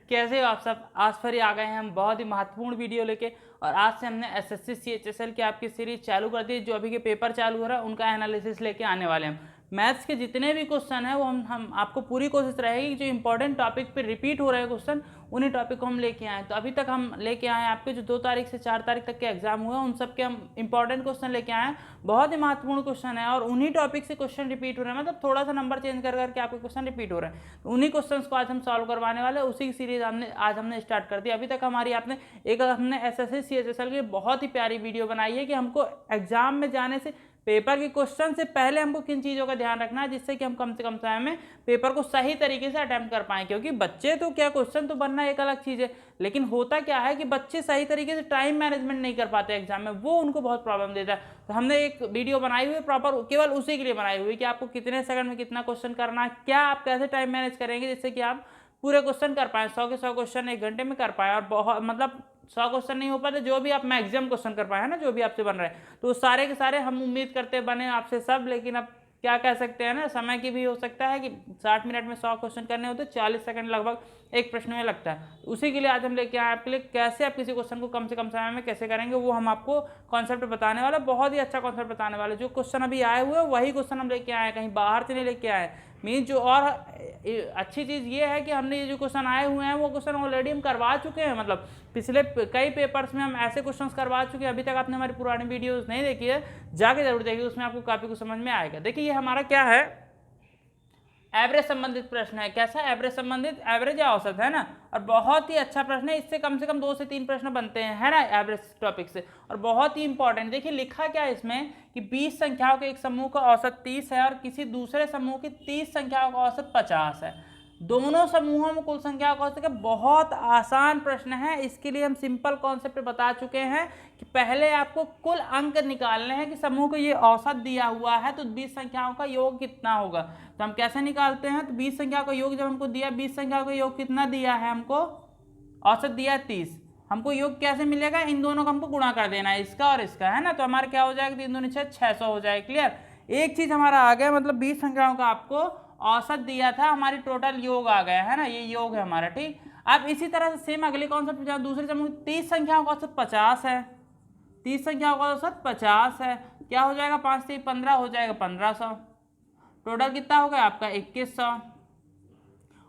कैसे हो आप सब। आज फिर आ गए हैं हम बहुत ही महत्वपूर्ण वीडियो लेके। और आज से हमने एसएससी सीएचएसएल की आपकी सीरीज चालू कर दी। जो अभी के पेपर चालू हो रहा है उनका एनालिसिस लेके आने वाले हैं। मैथ्स के जितने भी क्वेश्चन हैं वो हम आपको पूरी कोशिश रहेगी कि जो इंपॉर्टेंट टॉपिक पे रिपीट हो रहे हैं क्वेश्चन उन्हीं टॉपिक को हम लेके आए। तो अभी तक हम लेके आए हैं आपके जो 2 तारीख से 4 तारीख तक के एग्जाम हुए उन सब के हम इंपॉर्टेंट क्वेश्चन लेके आए हैं। बहुत ही महत्वपूर्ण क्वेश्चन है और उन्हीं टॉपिक से क्वेश्चन रिपीट हो रहे हैं, मतलब थोड़ा सा नंबर चेंज कर करके आपके क्वेश्चन रिपीट हो रहे हैं। तो उन्हीं क्वेश्चन को आज हम सॉल्व करवाने वाले हैं। उसी की सीरीज आज हमने स्टार्ट कर दी। अभी तक हमारी हमने एसएससी सीएचएसएल की बहुत ही प्यारी वीडियो बनाई है कि हमको एग्जाम में जाने से पेपर के क्वेश्चन से पहले हमको किन चीज़ों का ध्यान रखना है जिससे कि हम कम से कम समय में पेपर को सही तरीके से अटेम्प्ट कर पाएं। क्योंकि बच्चे तो क्या, क्वेश्चन तो बनना एक अलग चीज़ है, लेकिन होता क्या है कि बच्चे सही तरीके से टाइम मैनेजमेंट नहीं कर पाते एग्जाम में, वो उनको बहुत प्रॉब्लम देता है। तो हमने एक वीडियो बनाई हुई है प्रॉपर केवल उसी के लिए बनाई हुई कि आपको कितने सेकंड में कितना क्वेश्चन करना है, क्या आप कैसे टाइम मैनेज करेंगे जिससे कि आप पूरे क्वेश्चन कर पाएँ, 100 के 100 क्वेश्चन 1 घंटे में कर पाएँ। और बहुत मतलब 100 क्वेश्चन नहीं हो पाते, जो भी आप मैक्सिमम क्वेश्चन कर पाए हैं ना, जो भी आपसे बन रहे हैं, तो सारे के सारे हम उम्मीद करते बने आपसे सब। लेकिन अब क्या कह सकते हैं ना, समय की भी हो सकता है कि 60 मिनट में 100 क्वेश्चन करने होते, 40 सेकंड लगभग एक प्रश्न में लगता है। उसी के लिए आज हम लेके आए आपके लिए कैसे आप किसी क्वेश्चन को कम से कम समय में कैसे करेंगे, वो हम आपको कॉन्सेप्ट बताने वाले, बहुत ही अच्छा कॉन्सेप्ट बताने वाले। जो क्वेश्चन अभी आए हुए हैं वही क्वेश्चन हम लेके आए, कहीं बाहर से नहीं लेके आए। मीन जो और अच्छी चीज़ ये है कि हमने ये जो क्वेश्चन आए हुए हैं वो क्वेश्चन ऑलरेडी हम करवा चुके हैं। मतलब पिछले कई पेपर्स में हम ऐसे क्वेश्चंस करवा चुके हैं। अभी तक आपने हमारी पुरानी वीडियोस नहीं देखी है, जाके जरूर देखिए, उसमें आपको काफ़ी कुछ समझ में आएगा। देखिए ये हमारा क्या है, एवरेज संबंधित प्रश्न है। कैसा एवरेज संबंधित, एवरेज या औसत है ना, और बहुत ही अच्छा प्रश्न है। इससे कम से कम 2 से 3 प्रश्न बनते हैं, है ना, एवरेज टॉपिक से, और बहुत ही इंपॉर्टेंट। देखिए लिखा क्या है इसमें कि 20 संख्याओं के एक समूह का औसत 30 है और किसी दूसरे समूह की 30 संख्याओं का औसत 50 है। दोनों समूहों में कुल संख्या का औसत। बहुत आसान प्रश्न है। इसके लिए हम सिंपल कॉन्सेप्ट बता चुके हैं कि पहले आपको कुल अंक निकालने हैं कि समूह को ये औसत दिया हुआ है तो 20 संख्याओं का योग कितना होगा। तो हम कैसे निकालते हैं, तो 20 संख्याओं का योग जब हमको दिया, 20 संख्याओं का योग कितना दिया है हमको, औसत दिया है 30। हमको योग कैसे मिलेगा, इन दोनों का हमको गुणा कर देना है, इसका और इसका, है ना। तो हमारा क्या हो जाएगा, 3 दूनी 6, 600 हो जाएगा। क्लियर। एक चीज हमारा आ गया, मतलब 20 संख्याओं का आपको औसत दिया था, हमारी टोटल योग आ गया, है ना, ये योग है हमारा। ठीक। अब इसी तरह से सेम अगले कॉन्सेप्ट पे दूसरे समूह 30 संख्याओं का औसत 50 है, 30 संख्याओं का औसत 50 है। क्या हो जाएगा, 5 से 15 हो जाएगा 1500। टोटल कितना हो गया आपका 2100।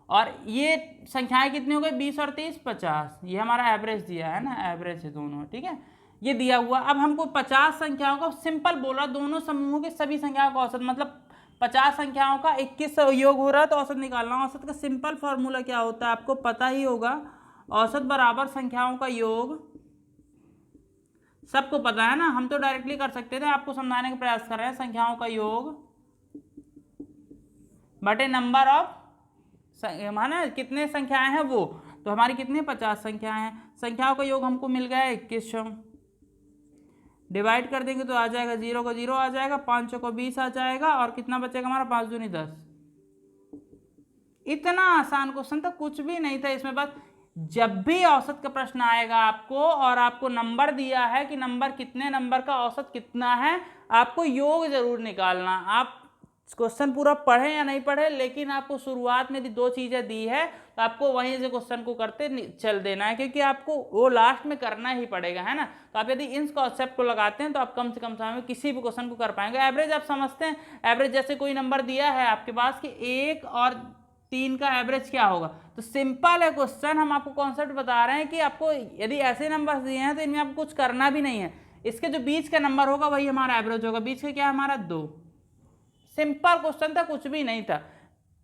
और ये संख्याएं कितनी हो गई, 20 और 30, 50। ये हमारा एवरेज दिया है ना, एवरेज है दोनों, ठीक है, ये दिया हुआ। अब हमको 50 संख्याओं का सिंपल बोला, दोनों समूहों की सभी संख्याओं का औसत, मतलब 50 संख्याओं का 2100 योग हो रहा है तो औसत निकालना। औसत का सिंपल फॉर्मूला क्या होता है आपको पता ही होगा, औसत बराबर संख्याओं का योग, सबको पता है ना, हम तो डायरेक्टली कर सकते थे, आपको समझाने का प्रयास कर रहे हैं। संख्याओं का योग बटे नंबर ऑफ, माना कितने संख्याएं हैं वो, तो हमारी कितनी 50 संख्याएं हैं। संख्याओं का योग हमको मिल गया 2100, डिवाइड कर देंगे तो आ जाएगा 0 को 0 आ जाएगा, 5 को 20 आ जाएगा, और कितना बचेगा हमारा 5 दूनी 10। इतना आसान क्वेश्चन था, कुछ भी नहीं था इसमें। बस जब भी औसत का प्रश्न आएगा आपको और आपको नंबर दिया है कि नंबर कितने नंबर का औसत कितना है, आपको योग जरूर निकालना। आप क्वेश्चन पूरा पढ़े या नहीं पढ़े, लेकिन आपको शुरुआत में यदि 2 चीजें दी है तो आपको वहीं से क्वेश्चन को करते चल देना है, क्योंकि आपको वो लास्ट में करना ही पड़ेगा, है ना। तो आप यदि इन कॉन्सेप्ट को लगाते हैं तो आप कम से कम समय में किसी भी क्वेश्चन को कर पाएंगे। एवरेज आप समझते हैं, एवरेज जैसे कोई नंबर दिया है आपके पास कि 1 और 3 का एवरेज क्या होगा, तो सिंपल है क्वेश्चन। हम आपको कॉन्सेप्ट बता रहे हैं कि आपको यदि ऐसे नंबर दिए हैं तो इनमें आपको कुछ करना भी नहीं है, इसके जो बीच का नंबर होगा वही हमारा एवरेज होगा। बीच का क्या हमारा 2। सिंपल क्वेश्चन था, कुछ भी नहीं था।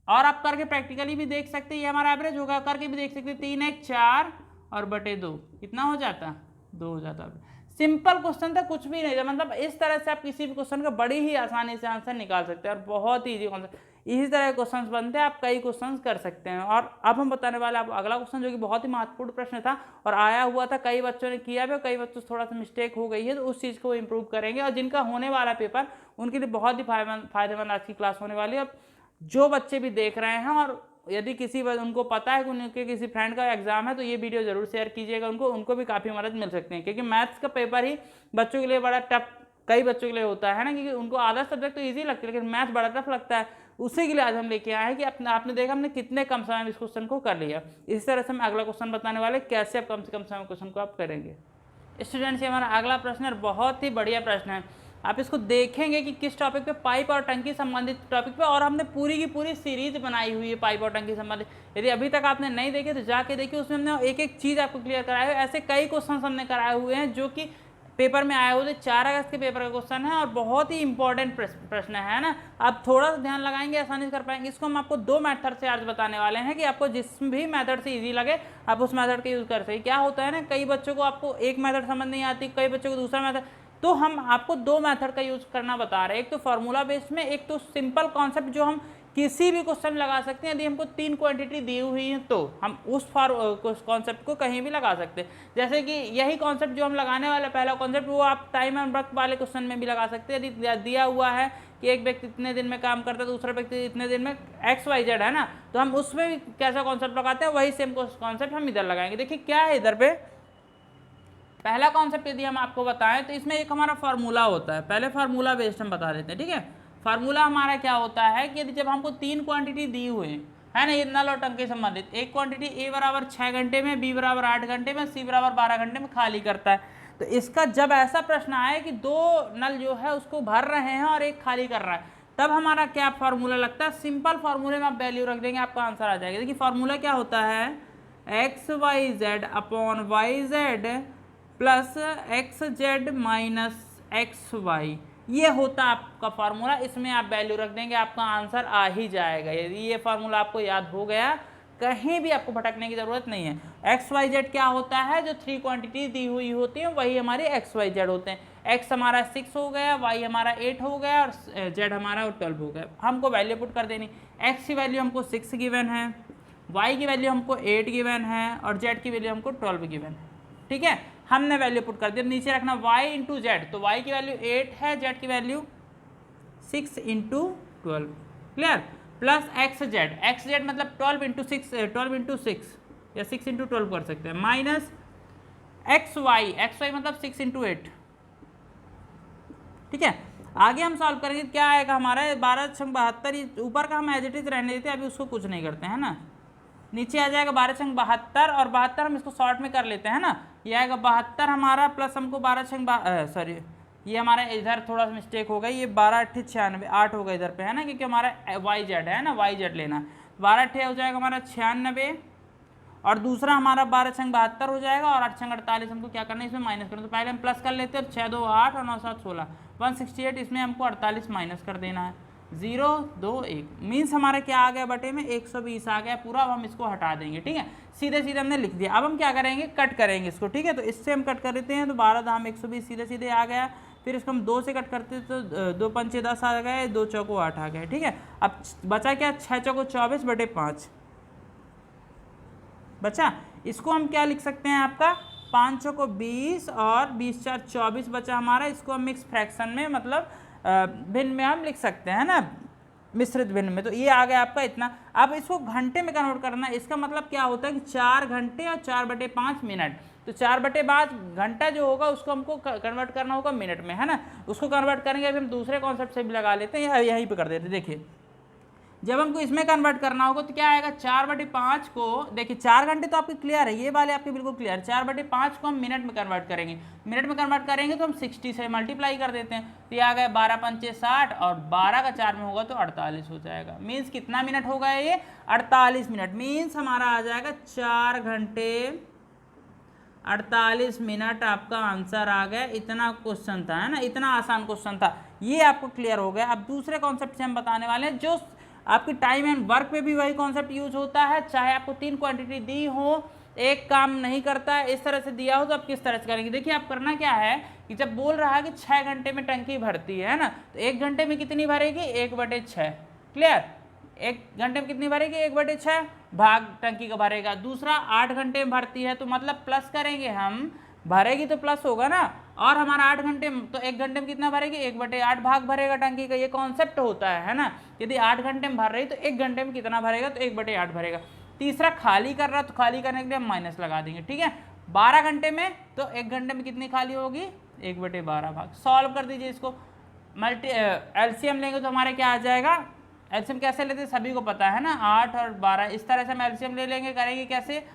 और आप करके प्रैक्टिकली भी देख सकते हैं, ये हमारा एवरेज होगा, करके भी देख सकते हैं। 3 1 4 और बटे 2 कितना हो जाता, 2 हो जाता। सिंपल क्वेश्चन था, कुछ भी नहीं था। मतलब इस तरह से आप किसी भी क्वेश्चन का बड़ी ही आसानी से आंसर निकाल सकते हैं, और बहुत ही इजी कॉन्सेप्ट। इसी तरह के क्वेश्चंस बनते हैं, आप कई क्वेश्चंस कर सकते हैं। और अब हम बताने वाले आपको अगला क्वेश्चन, जो कि बहुत ही महत्वपूर्ण प्रश्न था और आया हुआ था, कई बच्चों ने किया भी, कई बच्चों से थोड़ा सा मिस्टेक हो गई है, तो उस चीज़ को इंप्रूव करेंगे। और जिनका होने वाला पेपर उनके लिए बहुत ही फायदेमंद आज की क्लास होने वाली है। जो बच्चे भी देख रहे हैं और यदि किसी उनको पता है कि उनके किसी फ्रेंड का एग्जाम है, तो ये वीडियो जरूर शेयर कीजिएगा, उनको भी काफ़ी मदद मिल सकती है। क्योंकि मैथ्स का पेपर ही बच्चों के लिए बड़ा टफ, कई बच्चों के लिए होता है ना, क्योंकि उनको आधा सब्जेक्ट तो ईजी लगता है, लेकिन मैथ बड़ा टफ लगता है। उसी के लिए आज हम लेके आए हैं कि आपने देखा हमने कितने कम समय में इस क्वेश्चन को कर लिया। इसी तरह से हम अगला क्वेश्चन बताने वाले कैसे आप कम से कम समय में क्वेश्चन को आप करेंगे। स्टूडेंट्स, ये हमारा अगला प्रश्न है, बहुत ही बढ़िया प्रश्न है। आप इसको देखेंगे कि किस टॉपिक पे, पाइप और टंकी संबंधित टॉपिक पे, और हमने पूरी की पूरी सीरीज बनाई हुई है पाइप और टंकी संबंधित। यदि अभी तक आपने नहीं देखे तो जाके देखिए, उसमें हमने एक एक चीज़ आपको क्लियर कराया है। ऐसे कई क्वेश्चन हमने कराए हुए हैं जो कि पेपर में आए हुए थे। 4 अगस्त के पेपर का क्वेश्चन है और बहुत ही इंपॉर्टेंट प्रश्न है ना। आप थोड़ा सा ध्यान लगाएंगे आसानी से कर पाएंगे। इसको हम आपको 2 मेथड से आज बताने वाले हैं कि आपको जिस भी मेथड से इजी लगे आप उस मेथड का यूज़ कर सके। क्या होता है ना, कई बच्चों को आपको एक मेथड समझ नहीं आती, कई बच्चों को दूसरा मेथड, तो हम आपको 2 मेथड का यूज़ करना बता रहे हैं। एक तो फार्मूला बेस्ड में, एक तो सिंपल कॉन्सेप्ट जो हम किसी भी क्वेश्चन लगा सकते हैं। यदि हमको 3 क्वांटिटी दी हुई है तो हम उस कॉन्सेप्ट को कहीं भी लगा सकते हैं। जैसे कि यही कॉन्सेप्ट जो हम लगाने वाले पहला कॉन्सेप्ट, वो आप टाइम एंड वर्क वाले क्वेश्चन में भी लगा सकते हैं। यदि दिया हुआ है कि एक व्यक्ति इतने दिन में काम करता है, दूसरा व्यक्ति इतने दिन में XYZ है ना, तो हम उसमें भी कैसा कॉन्सेप्ट लगाते हैं, वही सेम कॉन्सेप्ट हम इधर लगाएंगे। देखिए क्या है इधर पे, पहला कॉन्सेप्ट यदि हम आपको बताएं तो इसमें एक हमारा फार्मूला होता है। पहले फार्मूला बेस्ड हम बता देते हैं, ठीक है। फार्मूला हमारा क्या होता है कि यदि जब हमको 3 क्वांटिटी दी हुई है ना, ये नल और टंकी संबंधित, एक क्वांटिटी A बराबर 6 घंटे में, B बराबर 8 घंटे में, C बराबर 12 घंटे में खाली करता है। तो इसका जब ऐसा प्रश्न आए कि 2 नल जो है उसको भर रहे हैं और एक खाली कर रहा है, तब हमारा क्या फार्मूला लगता है। सिंपल फार्मूले में आप वैल्यू रख देंगे, आपका आंसर आ जाएगा। देखिए फार्मूला क्या होता है, XYZ upon YZ plus XZ minus XY, ये होता आपका फार्मूला। इसमें आप वैल्यू रख देंगे, आपका आंसर आ ही जाएगा। यदि ये फार्मूला आपको याद हो गया, कहीं भी आपको भटकने की जरूरत नहीं है। XYZ क्या होता है, जो 3 क्वांटिटी दी हुई होती है वही हमारे XYZ होते हैं। X हमारा 6 हो गया, Y हमारा 8 हो गया और Z हमारा 12 हो गया। हमको वैल्यू पुट कर देनी। X की वैल्यू हमको 6 गिवन है, Y की वैल्यू हमको 8 गिवन है और Z की वैल्यू हमको 12 गिवन है, ठीक है। हमने वैल्यू पुट कर दिया, नीचे रखना y इंटू जेड, तो y की वैल्यू 8 है, z की value 6 into 12, clear, plus xz मतलब 12 इंटू 6 या 6 इंटू 12 कर सकते हैं, माइनस xy मतलब 6 इंटू 8, ठीक है। आगे हम सॉल्व करेंगे, क्या आएगा हमारा 12×72, ऊपर का हम एज इट इज रहने देते हैं, अभी उसको कुछ नहीं करते हैं ना। नीचे आ जाएगा 12×72 और 72 हम इसको शॉर्ट में कर लेते हैं ना, ये आएगा 72 हमारा, प्लस हमको 12 ये हमारा इधर थोड़ा सा मिस्टेक हो गई, ये 12×8 8 होगा इधर पे है ना, क्योंकि हमारा YZ है ना, YZ लेना। 12×8 हो जाएगा हमारा 96 और दूसरा हमारा 12×72 हो जाएगा और 8×48 हमको क्या करना है, इसमें माइनस करना। तो पहले हम प्लस कर लेते हैं, 6 2 8 और 9 7 16, 168, इसमें हमको 48 माइनस कर देना है, 0 2 1, मीन्स हमारा क्या आ गया बटे में 120 आ गया पूरा। अब हम इसको हटा देंगे, ठीक है, सीधे सीधे हमने लिख दिया। अब हम क्या करेंगे, कट करेंगे इसको, ठीक है। तो इससे हम कट कर देते हैं, तो 12 दाम 120 सीधे सीधे आ गया। फिर इसको हम 2 से कट करते तो 2 पंचे 10 आ गए, 2 चौको 8 आ गए, ठीक है। अब बचा क्या, 6 चौको 24 बटे 5 बचा। इसको हम क्या लिख सकते हैं, आपका 5 चौको 20 और 20 4 24 बचा हमारा। इसको हम मिक्स फ्रैक्शन में मतलब भिन्न में हम लिख सकते हैं ना, मिश्रित भिन्न में। तो ये आ गया आपका इतना। अब इसको घंटे में कन्वर्ट करना है, इसका मतलब क्या होता है कि 4 घंटे और 4/5 मिनट। तो 4/5 घंटा जो होगा उसको हमको कन्वर्ट करना होगा मिनट में, है ना। उसको कन्वर्ट करेंगे, अभी हम दूसरे कॉन्सेप्ट से भी लगा लेते हैं, यहीं पे कर देते हैं। देखिए जब हमको इसमें कन्वर्ट करना होगा तो क्या आएगा, 4/5 को, देखिए 4 घंटे तो आपके क्लियर है, ये वाले आपके बिल्कुल क्लियर। 4/5 को हम मिनट में कन्वर्ट करेंगे, मिनट में कन्वर्ट करेंगे तो हम 60 से मल्टीप्लाई कर देते हैं, तो ये आ गया 12 पंचे 60 और 12 का 4 में होगा तो 48 हो जाएगा। मीन्स कितना मिनट होगा ये, 48 मिनट। मीन्स हमारा आ जाएगा 4 घंटे 48 मिनट आपका आंसर आ गया। इतना क्वेश्चन था, है ना, इतना आसान क्वेश्चन था, ये आपको क्लियर हो गया। अब दूसरे कॉन्सेप्ट से हम बताने वाले हैं, जो आपकी टाइम एंड वर्क पे भी वही कॉन्सेप्ट यूज होता है। चाहे आपको 3 क्वांटिटी दी हो, एक काम नहीं करता है, इस तरह से दिया हो, तो आप किस तरह से करेंगे। देखिए आप करना क्या है कि जब बोल रहा है कि 6 घंटे में टंकी भरती है ना, तो 1 घंटे में कितनी भरेगी, 1/6, क्लियर। 1 घंटे में कितनी भरेगी, 1/6 भाग टंकी का भरेगा। दूसरा 8 घंटे में भरती है, तो मतलब प्लस करेंगे हम, भरेगी तो प्लस होगा ना, और हमारा 8 घंटे में, तो 1 घंटे में कितना भरेगी, 1/8 भाग भरेगा टंकी का। ये कॉन्सेप्ट होता है ना, यदि 8 घंटे में भर रही तो 1 घंटे में कितना भरेगा, तो 1/8 भरेगा। तीसरा खाली कर रहा, तो खाली करने के लिए हम माइनस लगा देंगे, ठीक है। 12 घंटे में, तो 1 घंटे में कितनी खाली होगी, 1/12 भाग। सॉल्व कर दीजिए इसको, एलसीएम लेंगे तो हमारे क्या आ जाएगा, एलसीएम कैसे लेते हैं सभी को पता है ना, 8 और 12 इस तरह से हम एलसीएम ले लेंगे। करेंगे कैसे,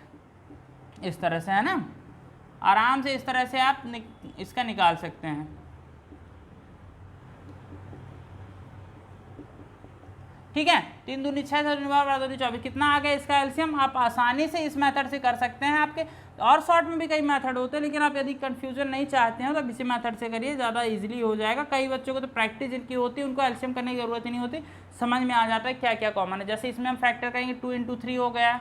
इस तरह से, है ना, आराम से इस तरह से आप इसका निकाल सकते हैं। ठीक है, 3 दूनी 6, 12 दूनी 24, कितना आ गया इसका एलसीएम। आप आसानी से इस मेथड से कर सकते हैं। आपके और शॉर्ट में भी कई मेथड होते हैं, लेकिन आप यदि कंफ्यूजन नहीं चाहते हैं तो आप इसी मेथड से करिए, ज़्यादा इजीली हो जाएगा। कई बच्चों को तो प्रैक्टिस जिनकी होती है उनको एलसीएम करने की जरूरत ही नहीं होती, समझ में आ जाता है क्या क्या कॉमन है। जैसे इसमें हम फैक्टर करेंगे 2 × 3 हो गया,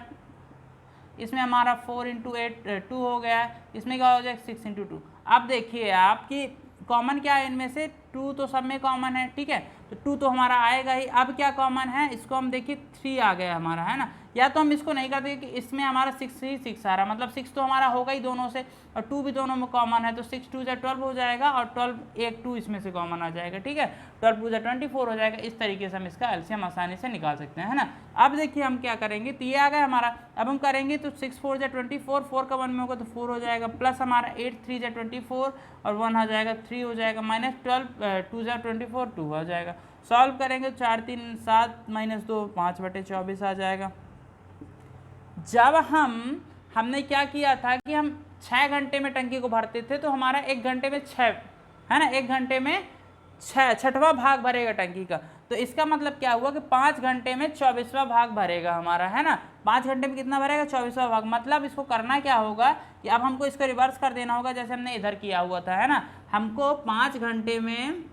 इसमें हमारा 4 × 8 2 हो गया, इसमें क्या हो जाएगा 6 × 2। अब देखिए आपकी कॉमन क्या है इनमें से, 2 तो सब में कॉमन है, ठीक है, तो 2 तो हमारा आएगा ही। अब क्या कॉमन है, इसको हम देखिए 3 आ गया हमारा, है ना। या तो हम इसको नहीं करते कि इसमें हमारा 6 ही 6 आ रहा, मतलब 6 तो हमारा होगा ही दोनों से, और 2 भी दोनों में कॉमन है, तो 6 2 12 हो जाएगा, और 12 एक 2 इसमें से कॉमन आ जाएगा, ठीक है, 12 2 24 हो जाएगा। इस तरीके से हम इसका एलसीएम आसानी से निकाल सकते हैं, है ना। अब देखिए हम क्या करेंगे, तो ये आ गया हमारा। अब हम करेंगे तो 6 4 24, 4 का 1 में होगा तो 4 हो जाएगा, प्लस हमारा 8 3 24 और 1 आ जाएगा 3 हो जाएगा, माइनस 12 2 24 2 हो जाएगा। सॉल्व करेंगे 4 3 7 -2 5/24 आ जाएगा। जब हमने क्या किया था कि हम 6 घंटे में टंकी को भरते थे, तो हमारा 1 घंटे में 6, है ना, 1 घंटे में 6वां भाग भरेगा टंकी का। तो इसका मतलब क्या हुआ कि 5 घंटे में 24वां भाग भरेगा हमारा, है ना। 5 घंटे में कितना भरेगा, 24वां भाग। मतलब इसको करना क्या होगा कि अब हमको इसको रिवर्स कर देना होगा, जैसे हमने इधर किया हुआ था, है ना। हमको 5 घंटे में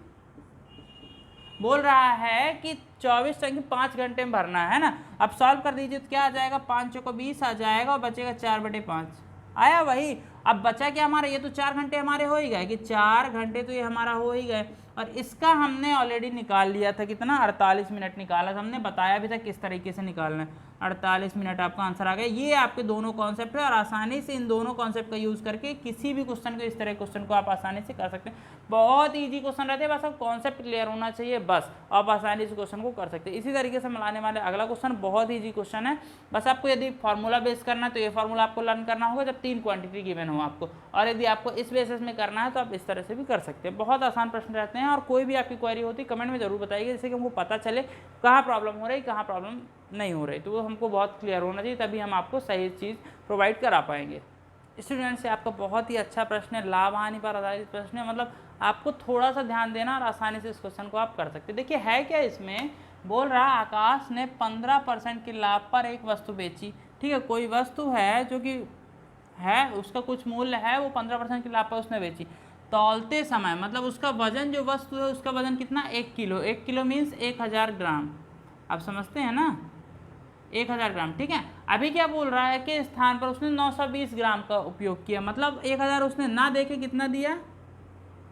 बोल रहा है कि 24 टंकी 5 घंटे में भरना है ना। अब सॉल्व कर दीजिए तो क्या आ जाएगा, 5 चौको 20 आ जाएगा, और बचेगा 4/5 आया वही। अब बचा क्या हमारा, ये तो 4 घंटे हमारे हो ही गए, कि 4 घंटे तो ये हमारा हो ही गए, और इसका हमने ऑलरेडी निकाल लिया था कितना, 48 मिनट निकाला था, हमने बताया भी था किस तरीके से निकालना है। 48 मिनट आपका आंसर आ गया। ये आपके दोनों कॉन्सेप्ट है, और आसानी से इन दोनों कॉन्सेप्ट का यूज़ करके किसी भी क्वेश्चन को, इस तरह क्वेश्चन को आप आसानी से कर सकते हैं। बहुत ईजी क्वेश्चन रहते हैं, बस अब कॉन्सेप्ट क्लियर होना चाहिए, बस आप आसानी से क्वेश्चन को कर सकते हैं। इसी तरीके से हम लाने वाले अगला क्वेश्चन बहुत ईजी क्वेश्चन है। बस आपको यदि फार्मूला बेस करना है तो ये फार्मूला आपको लर्न करना होगा जब 3 क्वांटिटी गिवन हो आपको, और यदि आपको इस बेसिस में करना है तो आप इस तरह से भी कर सकते हैं। बहुत आसान प्रश्न रहते हैं, और कोई भी आपकी क्वेरी होती है कमेंट में जरूर बताइए, जिससे कि हमको पता चले कहाँ प्रॉब्लम हो रही, कहाँ प्रॉब्लम नहीं हो रही, तो वो हमको बहुत क्लियर होना चाहिए, तभी हम आपको सही चीज़ प्रोवाइड करा पाएंगे। स्टूडेंट से आपका बहुत ही अच्छा प्रश्न है, लाभ हानि पर आधारित प्रश्न है, मतलब आपको थोड़ा सा ध्यान देना और आसानी से इस क्वेश्चन को आप कर सकते हैं। देखिए है क्या इसमें, बोल रहा आकाश ने 15% के लाभ पर एक वस्तु बेची, ठीक है, कोई वस्तु है जो कि है उसका कुछ मूल्य है, वो 15% के लाभ पर उसने बेची। तौलते समय मतलब उसका वजन, जो वस्तु है उसका वजन कितना, 1 किलो। 1 किलो मीन्स 1000 ग्राम, आप समझते हैं ना, 1000 ग्राम, ठीक है। अभी क्या बोल रहा है कि स्थान पर उसने 920 ग्राम का उपयोग किया, मतलब 1000 उसने ना देके कितना दिया,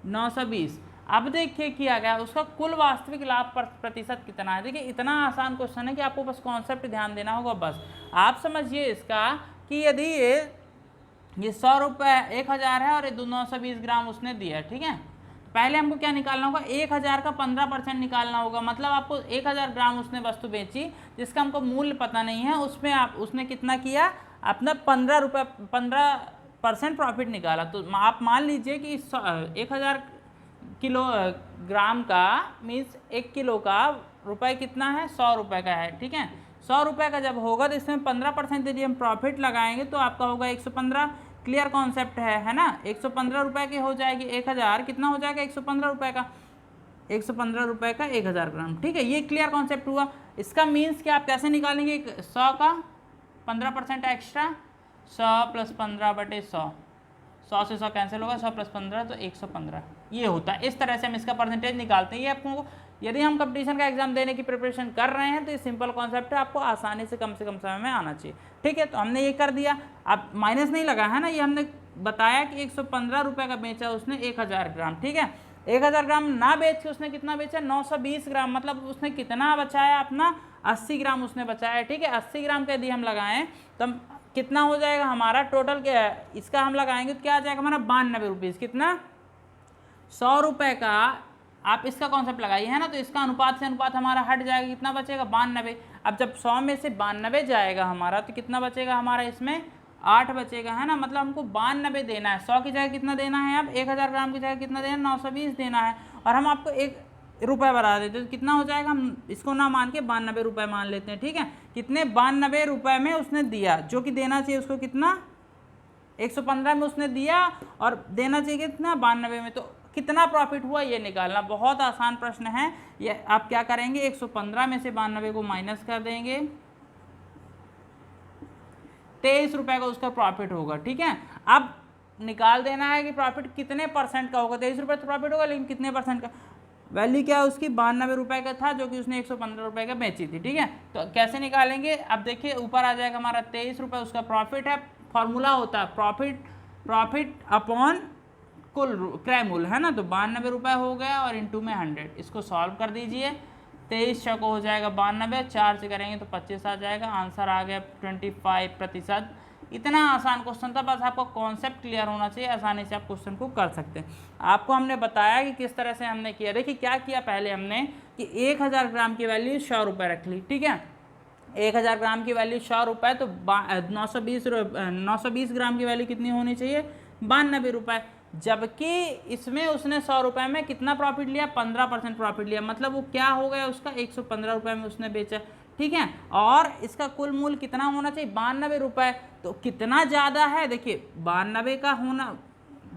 920। अब देखिए किया गया उसका कुल वास्तविक लाभ प्रतिशत कितना है। देखिए इतना आसान क्वेश्चन है कि आपको बस कॉन्सेप्ट ध्यान देना होगा। बस आप समझिए इसका कि यदि ये 100 रुपये 1000 है और ये 920 ग्राम उसने दिया, ठीक है। पहले हमको क्या निकालना होगा, 1000 का 15% निकालना होगा। मतलब आपको 1000 ग्राम उसने वस्तु बेची जिसका हमको मूल्य पता नहीं है, उसमें उसने कितना किया, अपना 15% प्रॉफिट निकाला। तो आप मान लीजिए कि 1000 किलो ग्राम का मीन्स 1 किलो का रुपये कितना है, 100 रुपये का है, ठीक है। 100 रुपये का जब होगा तो इसमें 15% यदि हम प्रॉफिट लगाएंगे तो आपका होगा 115। क्लियर कॉन्सेप्ट है ना। 115 रुपये की हो जाएगी 1000, कितना हो जाएगा 115 रुपये का, 115 रुपये का 1000 ग्राम, ठीक है। ये क्लियर कॉन्सेप्ट हुआ। इसका मीन्स कि आप कैसे निकालेंगे, 100 का 15% एक्स्ट्रा, 100 + 15/100, 100 से 100 कैंसिल होगा, 100 + 15 तो 115, ये होता है। इस तरह से हम इसका परसेंटेज निकालते हैं। ये आपको यदि हम कंपटीशन का एग्जाम देने की प्रिपरेशन कर रहे हैं तो ये सिंपल कॉन्सेप्ट है, आपको आसानी से कम समय में आना चाहिए, ठीक है। तो हमने ये कर दिया, अब माइनस नहीं लगा है ना, ये हमने बताया कि 115 रुपये का बेचा उसने 1000 ग्राम, ठीक है। 1000 ग्राम ना बेच के उसने कितना बेचा, 920 ग्राम, मतलब उसने कितना बचाया, अपना 80 ग्राम उसने बचाया, ठीक है। 80 ग्राम का यदि हम लगाएं तो हम कितना हो जाएगा हमारा टोटल, क्या इसका हम लगाएंगे तो क्या आ जाएगा हमारा 92 रुपीज़, कितना, 100 रुपये का। आप इसका कॉन्सेप्ट लगाइए है ना, तो इसका अनुपात से अनुपात हमारा हट जाएगा, कितना बचेगा 92। अब जब 100 में से 92 जाएगा हमारा तो कितना बचेगा हमारा, इसमें 8 बचेगा, है ना। मतलब हमको 92 देना है, 100 की जगह कितना देना है, अब 1000 ग्राम की जगह कितना देना है, 920 देना है। और हम आपको एक रुपए बढ़ा देते तो कितना हो जाएगा, हम इसको ना मान के 92 रुपये मान लेते हैं, ठीक है। कितने 92 रुपये में उसने दिया, जो कि देना चाहिए उसको कितना 115 में उसने दिया, और देना चाहिए कितना 92 में, तो कितना प्रॉफिट हुआ ये निकालना। बहुत आसान प्रश्न है ये। आप क्या करेंगे, 115 में से 92 को माइनस कर देंगे, 23 रुपये का उसका प्रॉफिट होगा, ठीक है। अब निकाल देना है कि प्रॉफिट कितने परसेंट का होगा। 23 रुपये तो प्रॉफिट होगा, लेकिन कितने परसेंट का, वैल्यू क्या है उसकी 92 रुपये का था, जो कि उसने 115 रुपये का बेची थी, ठीक है। तो कैसे निकालेंगे, अब देखिए ऊपर आ जाएगा हमारा 23 रुपये उसका प्रॉफिट है। फॉर्मूला होता है प्रॉफिट अपॉन कुल क्रय मूल्य, है ना। तो 92 रुपये हो गया और इंटू में 100, इसको सॉल्व कर दीजिए। 23 को हो जाएगा 92, 4 से करेंगे तो 25 आ जाएगा, आंसर आ गया 25%। इतना आसान क्वेश्चन था, बस आपको कॉन्सेप्ट क्लियर होना चाहिए, आसानी से आप क्वेश्चन को कर सकते हैं। आपको हमने बताया कि किस तरह से हमने किया। देखिए क्या किया, पहले हमने कि 1000 ग्राम की वैल्यू 100 रुपये रख ली, ठीक है। 1000 ग्राम की वैल्यू 100 रुपये, तो 920 ग्राम की वैल्यू कितनी होनी चाहिए, 92 रुपये। जबकि इसमें उसने 100 रुपये में कितना प्रॉफिट लिया, 15% प्रॉफिट लिया, मतलब वो क्या हो गया उसका 115 रुपये में उसने बेचा, ठीक है। और इसका कुल मूल्य कितना होना चाहिए, 92 रुपये। तो कितना ज़्यादा है, देखिए 92 का होना,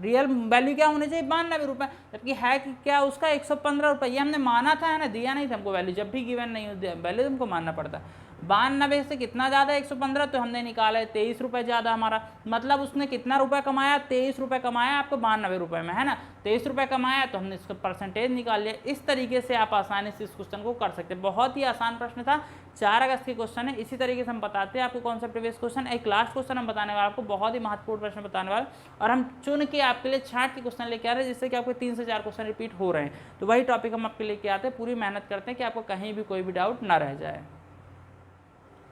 रियल वैल्यू क्या होनी चाहिए 92 रुपये, जबकि है कि क्या उसका 115 रुपये। ये हमने माना था, है ना, दिया नहीं था हमको वैल्यू। जब भी गिवन नहीं होती वैल्यू तुमको मानना पड़ता है। 92 से कितना ज़्यादा 115, तो हमने निकाला है 23 रुपये ज़्यादा हमारा, मतलब उसने कितना रुपये कमाया, 23 रुपये कमाया आपको 92 रुपये में, है ना। 23 रुपये कमाया तो हमने इसका परसेंटेज निकाल लिया। इस तरीके से आप आसानी से इस क्वेश्चन को कर सकते हैं। बहुत ही आसान प्रश्न था, 4 अगस्त के क्वेश्चन है। इसी तरीके से हम बताते हैं आपको कॉन्सेप्ट बेस्ड क्वेश्चन। एक लास्ट क्वेश्चन हम बताने वाले, आपको बहुत ही महत्वपूर्ण प्रश्न बताने वाले, और हम चुन के आपके लिए छांट के क्वेश्चन लेके आ रहे हैं, जिससे कि आपके 3 से 4 क्वेश्चन रिपीट हो रहे हैं। तो वही टॉपिक हम आपके लेके आते हैं, पूरी मेहनत करते हैं कि आपको कहीं भी कोई भी डाउट ना रह जाए।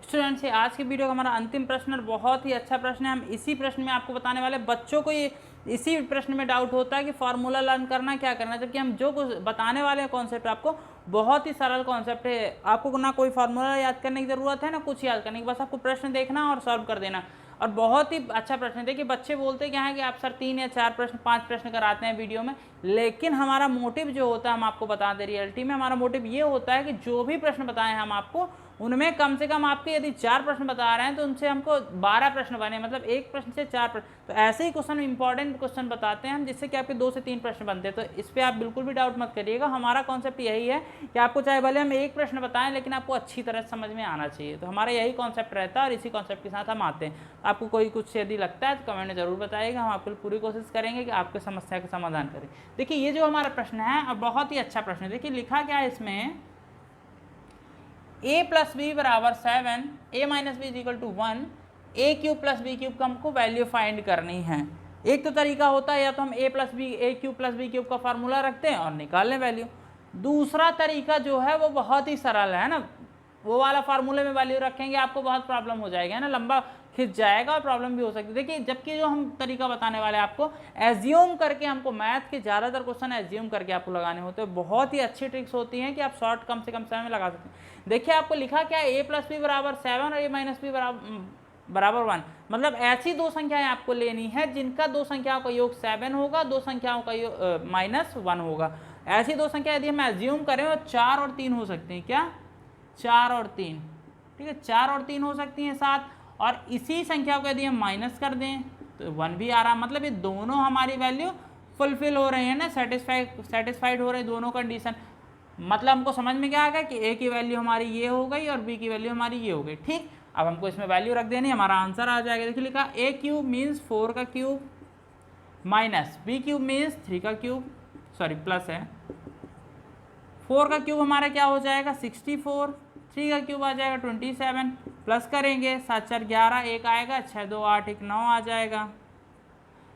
स्टूडेंट्स, ये आज के वीडियो का हमारा अंतिम प्रश्न और बहुत ही अच्छा प्रश्न है। हम इसी प्रश्न में आपको बताने वाले, बच्चों को ये इसी प्रश्न में डाउट होता है कि फार्मूला लर्न करना क्या करना है, जबकि हम जो कुछ बताने वाले हैं कॉन्सेप्ट आपको बहुत ही सरल कॉन्सेप्ट है। आपको ना कोई फार्मूला याद करने की ज़रूरत है ना कुछ याद करने की, बस आपको प्रश्न देखना और सॉल्व कर देना। और बहुत ही अच्छा प्रश्न है। देखिए बच्चे बोलते क्या है कि आप सर 3 या 4 प्रश्न 5 प्रश्न कराते हैं वीडियो में, लेकिन हमारा मोटिव जो होता है हम आपको बताते हैं, रियलिटी में हमारा मोटिव ये होता है कि जो भी प्रश्न बताएं हम आपको, उनमें कम से कम आपके यदि 4 प्रश्न बता रहे हैं तो उनसे हमको 12 प्रश्न बने, मतलब एक प्रश्न से 4 प्रश्न। तो ऐसे ही क्वेश्चन इंपॉर्टेंट क्वेश्चन बताते हैं हम, जिससे कि आपके 2 से 3 प्रश्न बनते हैं। तो इस पर आप बिल्कुल भी डाउट मत करिएगा। हमारा कॉन्सेप्ट यही है कि आपको चाहे भले हम एक प्रश्न बताएं, लेकिन आपको अच्छी तरह समझ में आना चाहिए। तो हमारा यही कॉन्सेप्ट रहता है और इसी कॉन्सेप्ट के साथ हम आते हैं। आपको कोई कुछ यदि लगता है तो कमेंट में जरूर बताइएगा, हम आपको पूरी कोशिश करेंगे कि आपके समस्या का समाधान करें। देखिए ये जो हमारा प्रश्न है और बहुत ही अच्छा प्रश्न है। देखिए लिखा क्या है इसमें, a + b = 7, a - b = 1, a³ + b³ का हमको वैल्यू फाइंड करनी है। एक तो तरीका होता है या तो हम a³ + b³ का फार्मूला रखते हैं और निकाल लें वैल्यू। दूसरा तरीका जो है वो बहुत ही सरल है ना, वो वाला फार्मूले में वैल्यू रखेंगे आपको बहुत प्रॉब्लम हो जाएगा, है ना, लंबा खिंच जाएगा और प्रॉब्लम भी हो सकती है। देखिए जबकि जो हम तरीका बताने वाले हैं आपको एज्यूम करके, हमको मैथ के ज़्यादातर क्वेश्चन एज्यूम करके आपको लगाने होते हैं। बहुत ही अच्छी ट्रिक्स होती हैं कि आप शॉर्ट कम से कम समय में लगा सकते हैं। देखिए आपको लिखा क्या है, a + b = 7 और a - b = 1, मतलब ऐसी दो संख्याएं आपको लेनी है जिनका दो संख्याओं का योग 7 होगा, दो संख्याओं का योग -1 होगा। ऐसी दो संख्या यदि हम एज्यूम करें और 4 और 3 हो सकती हैं, क्या 4 और 3, ठीक है, 4 और 3 हो सकती हैं 7, और इसी संख्या को यदि हम माइनस कर दें तो 1 भी आ रहा, मतलब ये दोनों हमारी वैल्यू फुलफिल हो रही है ना, सेटिस्फाइड हो रहे हैं दोनों कंडीशन। मतलब हमको समझ में क्या आ गया कि a की वैल्यू हमारी ये हो गई और b की वैल्यू हमारी ये हो गई, ठीक। अब हमको इसमें वैल्यू रख देनी, हमारा आंसर आ जाएगा। देखिए लिखा a³ मीन्स 4 का क्यूब माइनस b³ मीन्स 3 का क्यूब, सॉरी प्लस है, 4 का क्यूब हमारा क्या हो जाएगा 64, 3 का क्यूब आ जाएगा 27, प्लस करेंगे 7 4 11, 1 आएगा, 6 2 8 1 9 आ जाएगा।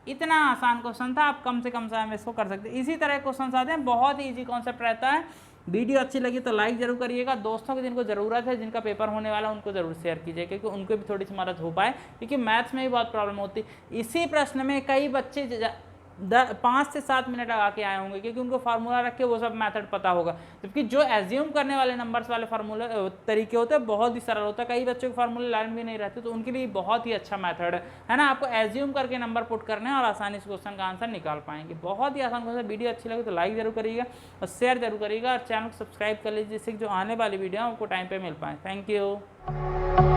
इतना आसान क्वेश्चन था, आप कम से कम समय में इसको कर सकते हैं। इसी तरह क्वेश्चन आते हैं, बहुत ही ईजी कॉन्सेप्ट रहता है। वीडियो अच्छी लगी तो लाइक जरूर करिएगा, दोस्तों को जिनको ज़रूरत है, जिनका पेपर होने वाला है उनको जरूर शेयर कीजिए, क्योंकि उनको भी थोड़ी सी मदद हो पाए, क्योंकि मैथ्स में भी बहुत प्रॉब्लम होती है। इसी प्रश्न में कई बच्चे 5 से 7 मिनट लगा के आए होंगे, क्योंकि उनको फार्मूला रख के वो सब मेथड पता होगा। जबकि जो एज्यूम करने वाले नंबर्स वाले फार्मूला तरीके होते हैं बहुत ही सरल होता है, कई बच्चों के फार्मूले लाइन भी नहीं रहते, तो उनके लिए बहुत ही अच्छा मेथड है ना। आपको एज्यूम करके नंबर पुट करने हैं और आसानी से क्वेश्चन का आंसर निकाल पाएंगे। बहुत ही आसान क्वेश्चन। वीडियो अच्छी लगे तो लाइक जरूर करिएगा और शेयर जरूर करिएगा और चैनल को सब्सक्राइब कर लीजिए, जिससे जो आने वाली वीडियो आपको टाइम पे मिल पाए। Thank you.